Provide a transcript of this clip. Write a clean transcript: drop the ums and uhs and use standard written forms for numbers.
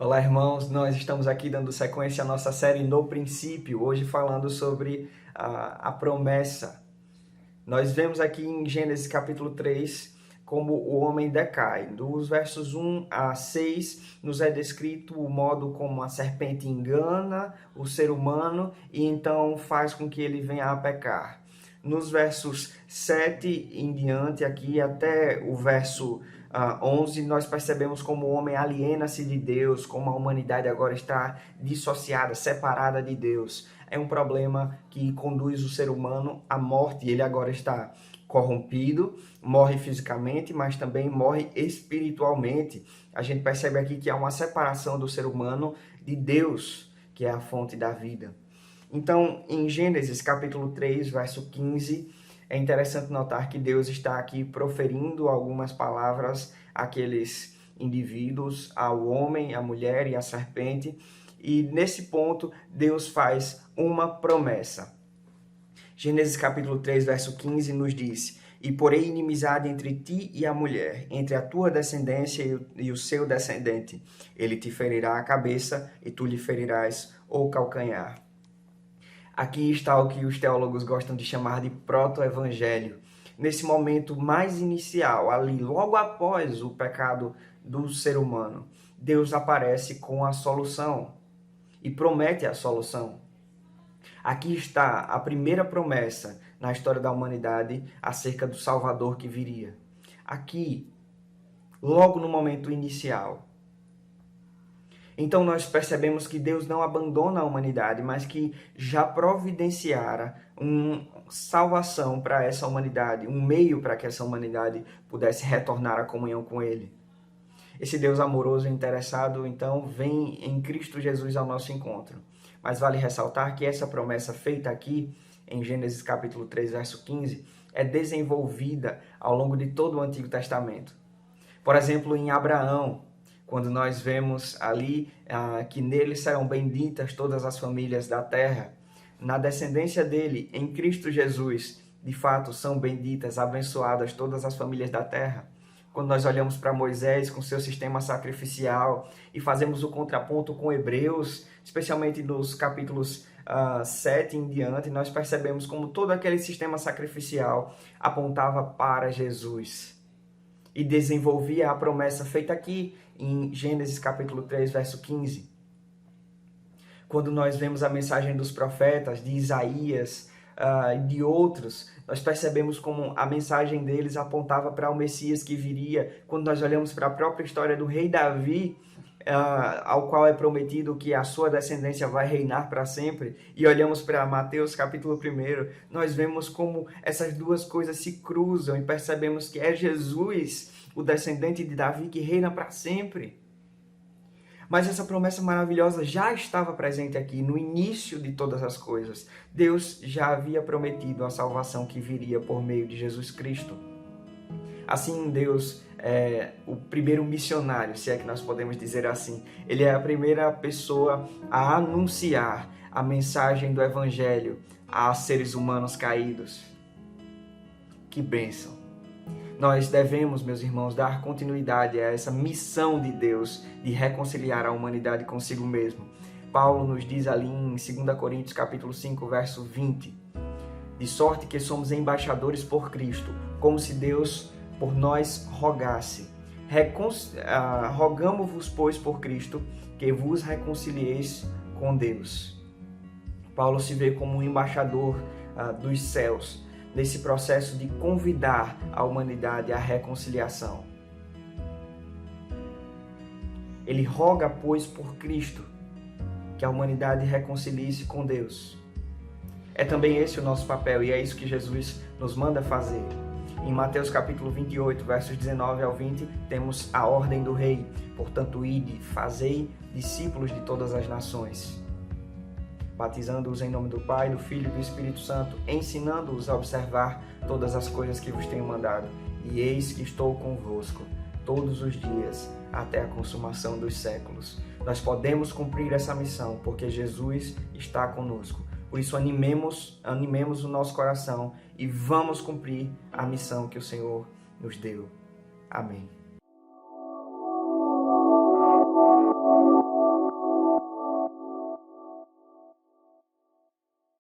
Olá, irmãos. Nós estamos aqui dando sequência à nossa série No Princípio, hoje falando sobre a promessa. Nós vemos aqui em Gênesis capítulo 3 como o homem decai. Dos versos 1 a 6 nos é descrito o modo como a serpente engana o ser humano e então faz com que ele venha a pecar. Nos versos 7 em diante, aqui até o verso 11, nós percebemos como o homem aliena-se de Deus, como a humanidade agora está dissociada, separada de Deus. É um problema que conduz o ser humano à morte. Ele agora está corrompido, morre fisicamente, mas também morre espiritualmente. A gente percebe aqui que há uma separação do ser humano de Deus, que é a fonte da vida. Então, em Gênesis capítulo 3, verso 15, é interessante notar que Deus está aqui proferindo algumas palavras àqueles indivíduos, ao homem, à mulher e à serpente. E nesse ponto, Deus faz uma promessa. Gênesis capítulo 3, verso 15 nos diz: "E porei inimizade entre ti e a mulher, entre a tua descendência e o seu descendente. Ele te ferirá a cabeça e tu lhe ferirás o calcanhar." Aqui está o que os teólogos gostam de chamar de proto-evangelho. Nesse momento mais inicial, ali, logo após o pecado do ser humano, Deus aparece com a solução e promete a solução. Aqui está a primeira promessa na história da humanidade acerca do Salvador que viria. Aqui, logo no momento inicial. Então nós percebemos que Deus não abandona a humanidade, mas que já providenciara uma salvação para essa humanidade, um meio para que essa humanidade pudesse retornar à comunhão com Ele. Esse Deus amoroso e interessado, então, vem em Cristo Jesus ao nosso encontro. Mas vale ressaltar que essa promessa feita aqui, em Gênesis capítulo 3, verso 15, é desenvolvida ao longo de todo o Antigo Testamento. Por exemplo, em Abraão, quando nós vemos ali que nele serão benditas todas as famílias da terra, na descendência dele, em Cristo Jesus, de fato são benditas, abençoadas todas as famílias da terra. Quando nós olhamos para Moisés com seu sistema sacrificial e fazemos o contraponto com Hebreus, especialmente nos capítulos 7 em diante, nós percebemos como todo aquele sistema sacrificial apontava para Jesus e desenvolvia a promessa feita aqui em Gênesis capítulo 3, verso 15. Quando nós vemos a mensagem dos profetas, de Isaías e de outros, nós percebemos como a mensagem deles apontava para o Messias que viria. Quando nós olhamos para a própria história do rei Davi, ao qual é prometido que a sua descendência vai reinar para sempre, e olhamos para Mateus capítulo 1, nós vemos como essas duas coisas se cruzam e percebemos que é Jesus, o descendente de Davi, que reina para sempre. Mas essa promessa maravilhosa já estava presente aqui no início de todas as coisas. Deus já havia prometido a salvação que viria por meio de Jesus Cristo. Assim, Deus é o primeiro missionário, se é que nós podemos dizer assim. Ele é a primeira pessoa a anunciar a mensagem do Evangelho a seres humanos caídos. Que bênção! Nós devemos, meus irmãos, dar continuidade a essa missão de Deus de reconciliar a humanidade consigo mesmo. Paulo nos diz ali em 2 Coríntios capítulo 5, verso 20, de sorte que somos embaixadores por Cristo, como se Deus por nós rogasse. Rogamo-vos, pois, por Cristo, que vos reconcilieis com Deus. Paulo se vê como um embaixador dos céus, nesse processo de convidar a humanidade à reconciliação. Ele roga, pois, por Cristo, que a humanidade reconcilie-se com Deus. É também esse o nosso papel e é isso que Jesus nos manda fazer. Em Mateus capítulo 28, versos 19 ao 20, temos a ordem do rei. Portanto, ide, fazei discípulos de todas as nações, batizando-os em nome do Pai, do Filho e do Espírito Santo, ensinando-os a observar todas as coisas que vos tenho mandado. E eis que estou convosco todos os dias, até a consumação dos séculos. Nós podemos cumprir essa missão, porque Jesus está conosco. Por isso, animemos o nosso coração e vamos cumprir a missão que o Senhor nos deu. Amém.